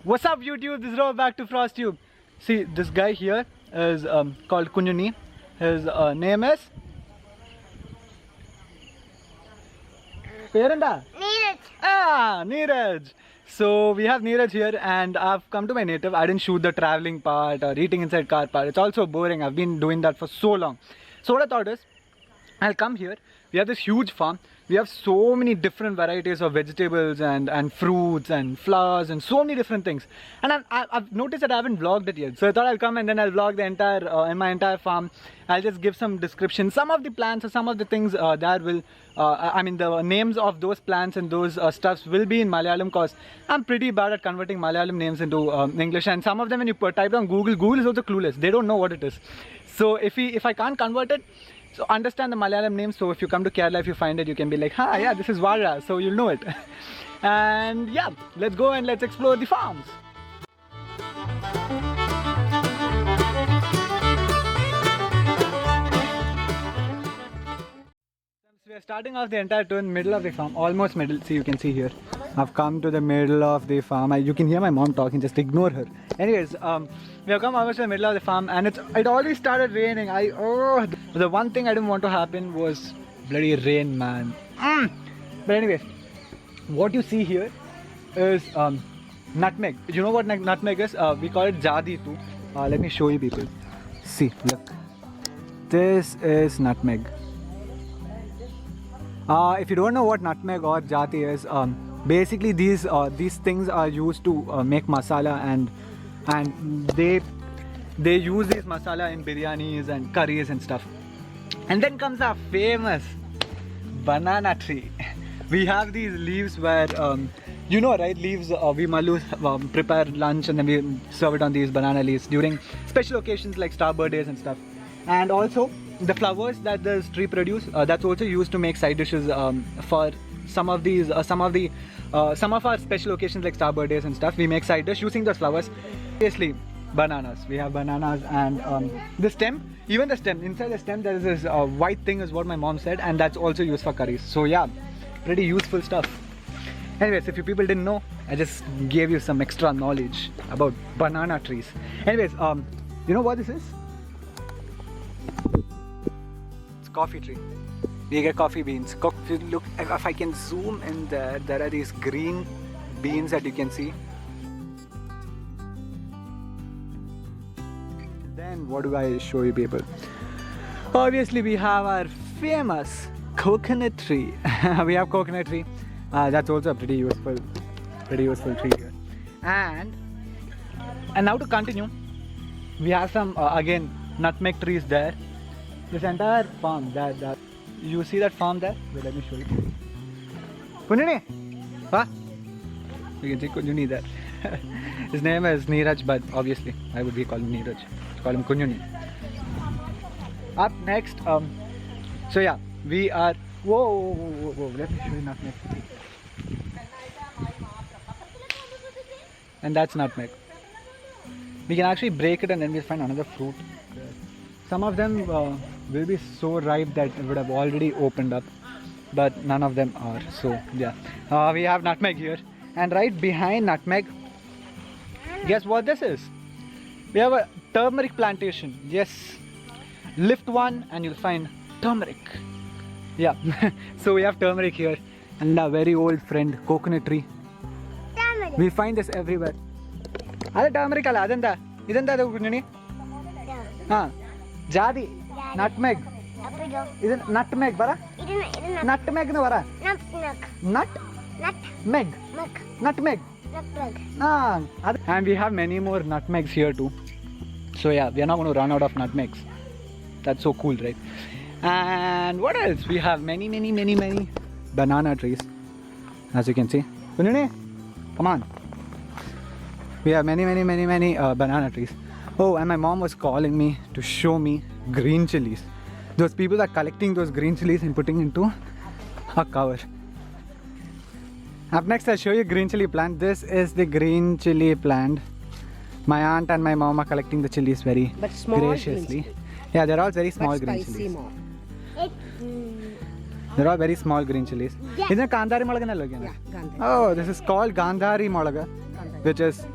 What's up YouTube? This is Rob back to FrostTube. See, this guy here is called Kunyuni. His name is Paranda. Neeraj. Neeraj. So we have Neeraj here and I've come to my native. I didn't shoot the traveling part or eating inside car part. It's also boring. I've been doing that for so long. So what I thought is, I'll come here. We have this huge farm. We have so many different varieties of vegetables and fruits and flowers and so many different things. And I've noticed that I haven't vlogged it yet. So I thought I'll come and then I'll vlog the entire in my entire farm. I'll just give some description. Some of the plants or some of the things there will, I mean the names of those plants and those stuffs will be in Malayalam because I'm pretty bad at converting Malayalam names into English. And some of them when you type on Google, Google is also clueless. They don't know what it is. So if I can't convert it, so understand the Malayalam name, so if you come to Kerala, if you find it, you can be like, ha, yeah, this is Vara, so you'll know it. And yeah, let's go and let's explore the farms. We are starting off the entire tour in the middle of the farm, almost middle, see you can see here. I've come to the middle of the farm. You can hear my mom talking, just ignore her. Anyways, we have come almost to the middle of the farm and it already started raining. The one thing I didn't want to happen was bloody rain, man. But anyways, what you see here is nutmeg. You know what nutmeg is? We call it jadi too. Let me show you people. See, look. This is nutmeg. If you don't know what nutmeg or jati is, basically these things are used to make masala and they use this masala in biryanis and curries and stuff. And then comes our famous banana tree. We have these leaves where you know, right, leaves we Malus prepare lunch and then we serve it on these banana leaves during special occasions like star birthdays and stuff. And also the flowers that this tree produce, that's also used to make side dishes for some of our special occasions like star birthdays and stuff. We make side dish using those flowers. Obviously, bananas. We have bananas and the stem, even the stem. Inside the stem there is this white thing is what my mom said, and that's also used for curries. So yeah, pretty useful stuff. Anyways, if you people didn't know, I just gave you some extra knowledge about banana trees. Anyways, you know what this is? It's coffee tree. We get coffee beans. If you look, if I can zoom in there are these green beans that you can see. Then what do I show you people? Obviously we have our famous coconut tree. We have coconut tree. That's also a pretty useful tree here. And now to continue, we have some again nutmeg trees there. This entire farm, that you see that farm there? Wait, let me show you. Kunyuni! Huh? You can see Kunyuni there. His name is Neeraj, but obviously I would be calling Neeraj. Call him Kunyuni. Up next, so yeah, we are. Whoa! Let me show you nutmeg. And that's nutmeg. We can actually break it and then we'll find another fruit. Some of them will be so ripe that it would have already opened up, but none of them are. So yeah, we have nutmeg here, and right behind nutmeg, guess what this is? We have a turmeric plantation. Yes, lift one and you'll find turmeric. Yeah, so we have turmeric here, and a very old friend, coconut tree. Turmeric. We find this everywhere. That's turmeric alla adanta. Idanta adu kunyuni? Ha. Jadi, nutmeg. Is it nutmeg, bara? Nutmeg no bara? Nutmeg. Nutmeg. And we have many more nutmegs here too. So yeah, we are not going to run out of nutmegs. That's so cool, right? And what else? We have many banana trees, as you can see. Kunyuni, come on. We have many banana trees. Oh, and my mom was calling me to show me green chilies. Those people are collecting those green chilies and putting into a cover. Up next, I'll show you green chili plant. This is the green chili plant. My aunt and my mom are collecting the chilies very graciously. Yeah, they're all very small green chilies. They're all very small green chilies. Yeah. Isn't it Gandhari Molaga? Yeah, Gandhari. Oh, this is called Gandhari Molaga, which is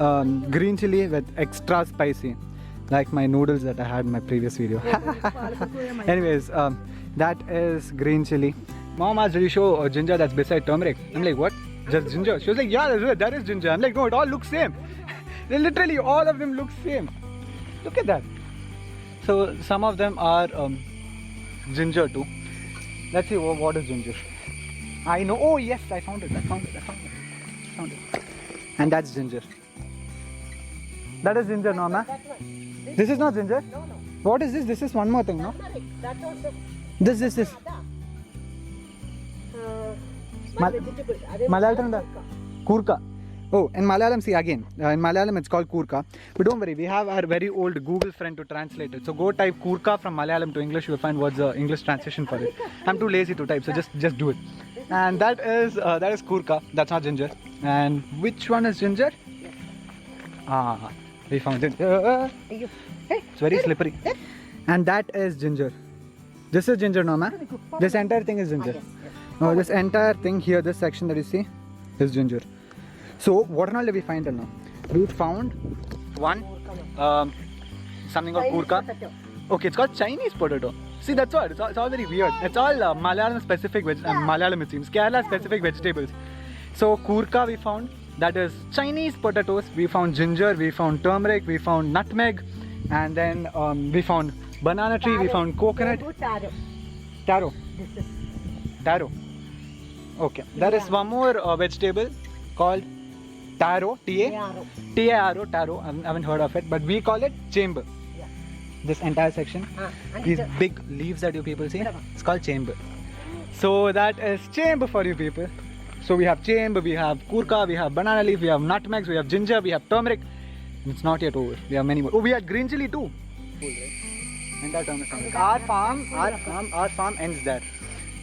green chili with extra spicy, like my noodles that I had in my previous video. Anyways, that is green chili. Mom asked, did you show ginger that's beside turmeric? I'm like, what? Just ginger? She was like, yeah, that is ginger. I'm like, no, it all looks same. Literally, all of them look same. Look at that. So some of them are ginger too. Let's see what is ginger. I know. Oh yes, I found it. Found it. And that's ginger. That is ginger, no, ma? This is not ginger. No. What is this? This is one more thing, no? Turmeric. That also. This. One vegetable. Malayalam kurka. Oh, in Malayalam, see again. In Malayalam, it's called kurka. But don't worry, we have our very old Google friend to translate it. So go type kurka from Malayalam to English. You'll find what's the English translation for it. I'm too lazy to type, so just do it. And that is kurka. That's not ginger. And which one is ginger? Ah, we found ginger. It's very slippery. And that is ginger. This is ginger, no, ma? This entire thing is ginger. No, this entire thing here, this section that you see, is ginger. So what and all did we find till now? We found one, something called kurka. Okay, it's called Chinese potato. See, that's all. It's all very weird. It's all Malayalam specific, Malayalam it seems, Kerala specific vegetables. So kurka we found, that is Chinese potatoes. We found ginger, we found turmeric, we found nutmeg, and then we found banana tree, we found coconut. Taro. Taro. Okay. There is one more vegetable called taro, T-A-R-O, taro. I haven't heard of it, but we call it chamber. Yeah. This entire section, these big leaves that you people see, it's called chamber. So that is chamber for you people. So we have chamber, we have kurka, we have banana leaf, we have nutmegs, we have ginger, we have turmeric. It's not yet over. We have many more. Oh, we had green chili too. Entire turmeric. Our farm ends there.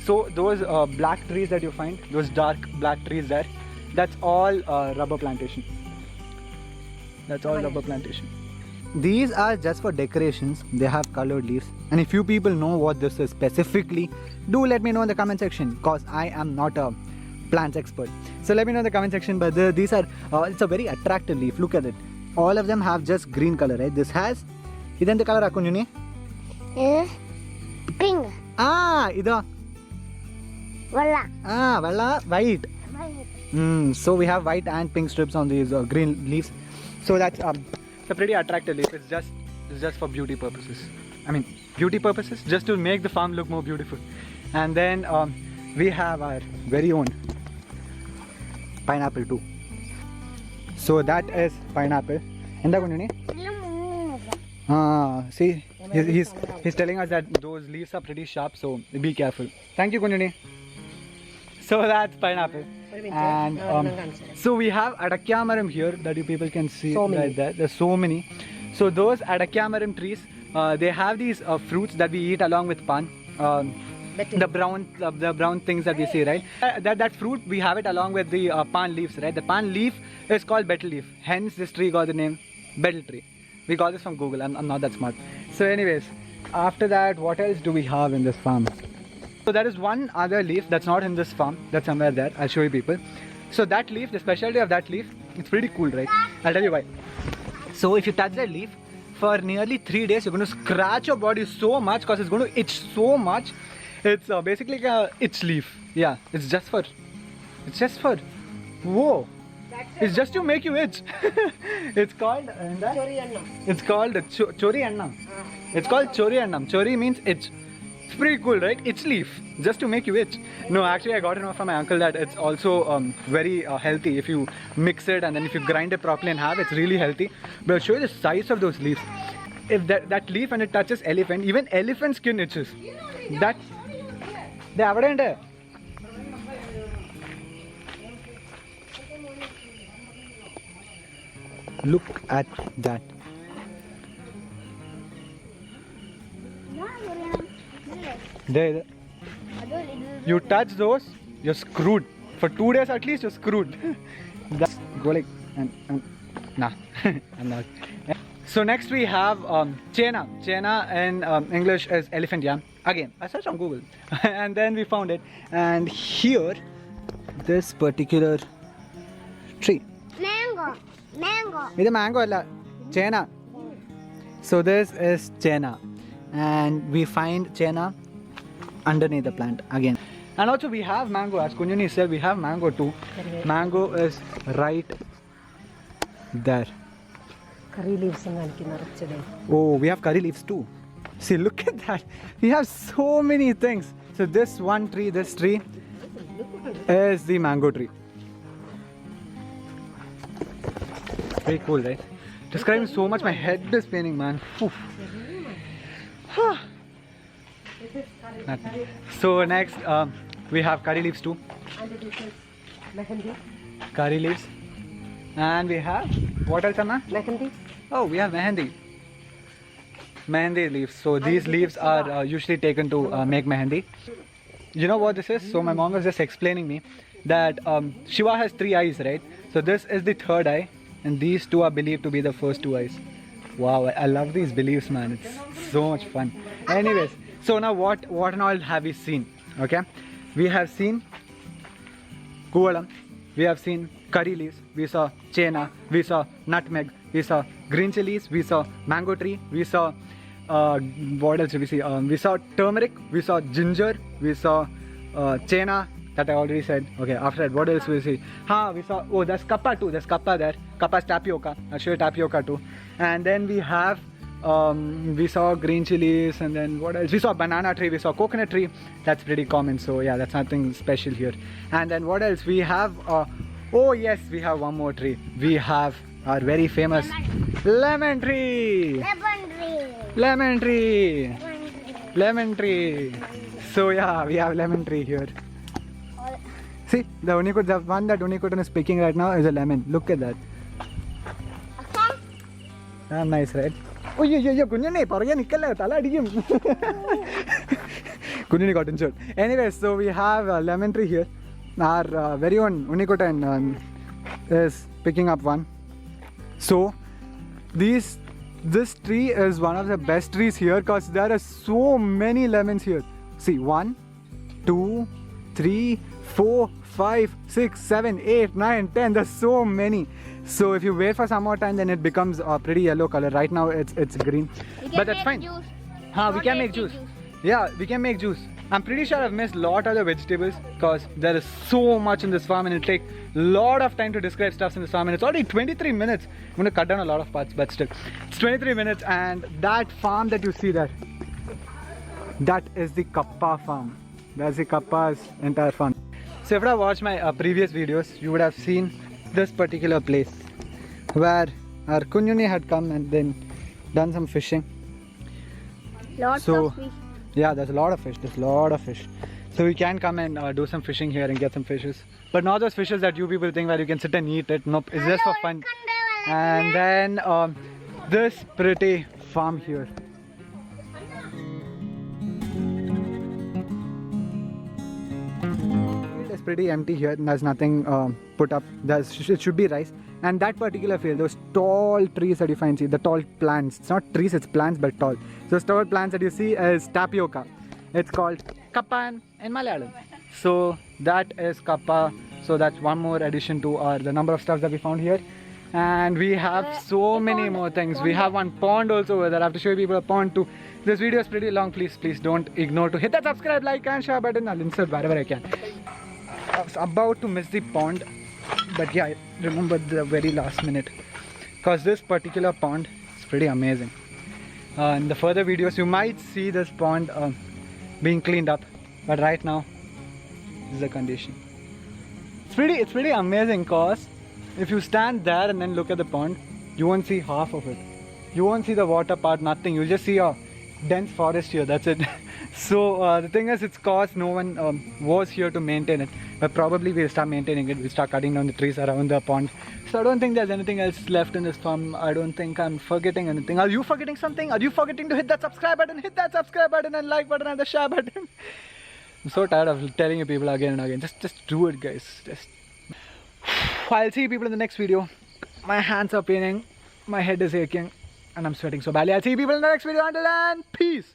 So those black trees that you find, those dark black trees there, that's all rubber plantation. That's all rubber plantation. These are just for decorations. They have colored leaves. And if you people know what this is specifically, do let me know in the comment section, because I am not a plants expert. So let me know in the comment section. But these are, it's a very attractive leaf. Look at it. All of them have just green color, right? This has, idan the color akunjuni? Pink. Ida. Vella, white. So we have white and pink strips on these green leaves. So that's it's a pretty attractive leaf. It's just for beauty purposes. I mean, beauty purposes, just to make the farm look more beautiful. And then we have our very own pineapple too. So that is pineapple. Enda kunduni? See, he's telling us that those leaves are pretty sharp, so be careful. Thank you, Kunjuni. So that's pineapple. And so we have Adakyamaram here that you people can see right there. There's so many. So those Adakyamaram trees, they have these fruits that we eat along with pan. The brown things that we see, right? That fruit, we have it along with the pan leaves, right? The pan leaf is called betel leaf. Hence this tree got the name betel tree. We got this from Google. I'm not that smart. So anyways, after that, what else do we have in this farm? So there is one other leaf that's not in this farm. That's somewhere there. I'll show you people. So that leaf, the specialty of that leaf, it's pretty cool, right? I'll tell you why. So if you touch that leaf, for nearly 3 days, you're going to scratch your body so much because it's going to itch so much. It's basically like a itch leaf. Yeah, it's just for, whoa. It's just to make you itch. It's called, it's called chori annam. It's called chori annam. Chori means itch. It's pretty cool, right? Itch leaf, just to make you itch. No, actually I got to know from my uncle that it's also very healthy. If you mix it and then if you grind it properly and have it, it's really healthy. But I'll show you the size of those leaves. If that leaf and it touches elephant, even elephant skin itches. That, they have it. Look at that. There. You touch those, you're screwed. For 2 days at least, you're screwed. Go like, nah, I'm not. So next we have chena. Chena in English is elephant yam. Again, I searched on Google and then we found it. And here, this particular tree. Mango. Mango. This mango alla, chena. So this is chena, and we find chena underneath the plant again. And also we have mango, as Kunjuni said, we have mango too. Mango is right there. Curry leaves today. Oh, we have curry leaves too. See, look at that. We have so many things. So this one tree, this tree is the mango tree. Very cool, right? Describing so much, my head is spinning, man. Oof. Nothing. So next, we have curry leaves too. And this is mehendi. Curry leaves. And we have, what else, Anna? Mehendi. Oh, we have mehendi. Mehendi leaves. So these leaves are usually taken to make mehendi. You know what this is? So my mom was just explaining me that Shiva has 3 eyes, right? So this is the 3rd eye, and these 2 are believed to be the first 2 eyes. Wow, I love these beliefs, man. It's so much fun. Anyways, so now what and all have we seen? Okay, we have seen kuvalam, we have seen curry leaves, we saw chena, we saw nutmeg, we saw green chilies, we saw mango tree, we saw what else did we see? We saw turmeric, we saw ginger, we saw chena, that I already said. Okay, after that, what else we see? We saw, oh, there's kappa too. There's kappa there. Kappa's tapioca. I'll show you tapioca too. And then we have, we saw green chilies, and then what else? We saw banana tree, we saw coconut tree. That's pretty common. So yeah, that's nothing special here. And then what else? We have, oh yes, we have one more tree. We have our very famous lemon tree. Lemon tree. Lemon tree. So yeah, we have lemon tree here. See, the one that Unikutan is picking right now is a lemon. Look at that. Nice, right? Oh, yeah, Kunjani, paraya nikkala, tala adigum. Kunjani got injured. Anyway, so we have a lemon tree here. Our very own Unikutan is picking up one. So, this tree is one of the best trees here because there are so many lemons here. See, 1, 2, 3, 4, 5, 6, 7, 8, 9, 10. There's so many. So if you wait for some more time, then it becomes a pretty yellow color. Right now it's green, but that's fine. We can make juice. Yeah, we can make juice. I'm pretty sure I've missed a lot of the vegetables because there is so much in this farm and it'll take a lot of time to describe stuff in this farm, and it's already 23 minutes. I'm going to cut down a lot of parts, but still, it's 23 minutes. And that farm that you see there, that is the Kappa farm. That's the Kappa's entire farm. So if I watched my previous videos, you would have seen this particular place where our Kunjuni had come and then done some fishing. Lots of fish. Yeah, there's a lot of fish. So we can come and do some fishing here and get some fishes. But not those fishes that you people think where you can sit and eat it. Nope, it's just for fun. And then this pretty farm here. It's pretty empty here. There's nothing put up. It should be rice. And that particular field, those tall trees that you find, see the tall plants. It's not trees, it's plants, but tall. Those tall plants that you see is tapioca. It's called kappa in Malayalam. So that is kappa. So that's one more addition to the number of stuff that we found here. And we have so many more things. We have one pond also over there. I have to show you people a pond too. This video is pretty long. Please don't ignore to hit that subscribe, like and share button. I'll insert wherever I can. I was about to miss the pond, but yeah, I remembered the very last minute because this particular pond is pretty amazing. In the further videos you might see this pond being cleaned up, but right now this is the condition. It's pretty amazing because if you stand there and then look at the pond, you won't see half of it. You won't see the water part, nothing. You'll just see a dense forest here, that's it. So the thing is, it's cause no one was here to maintain it, but probably we'll start maintaining it. We'll start cutting down the trees around the pond. So I don't think there's anything else left in this farm. I don't think I'm forgetting anything. Are you forgetting something? Are you forgetting to hit that subscribe button? Hit that subscribe button and like button and the share button. I'm so tired of telling you people again and again. Just do it, guys. I'll see you people in the next video. My hands are paining, my head is aching, and I'm sweating so badly. I'll see you people in the next video. Until then, peace.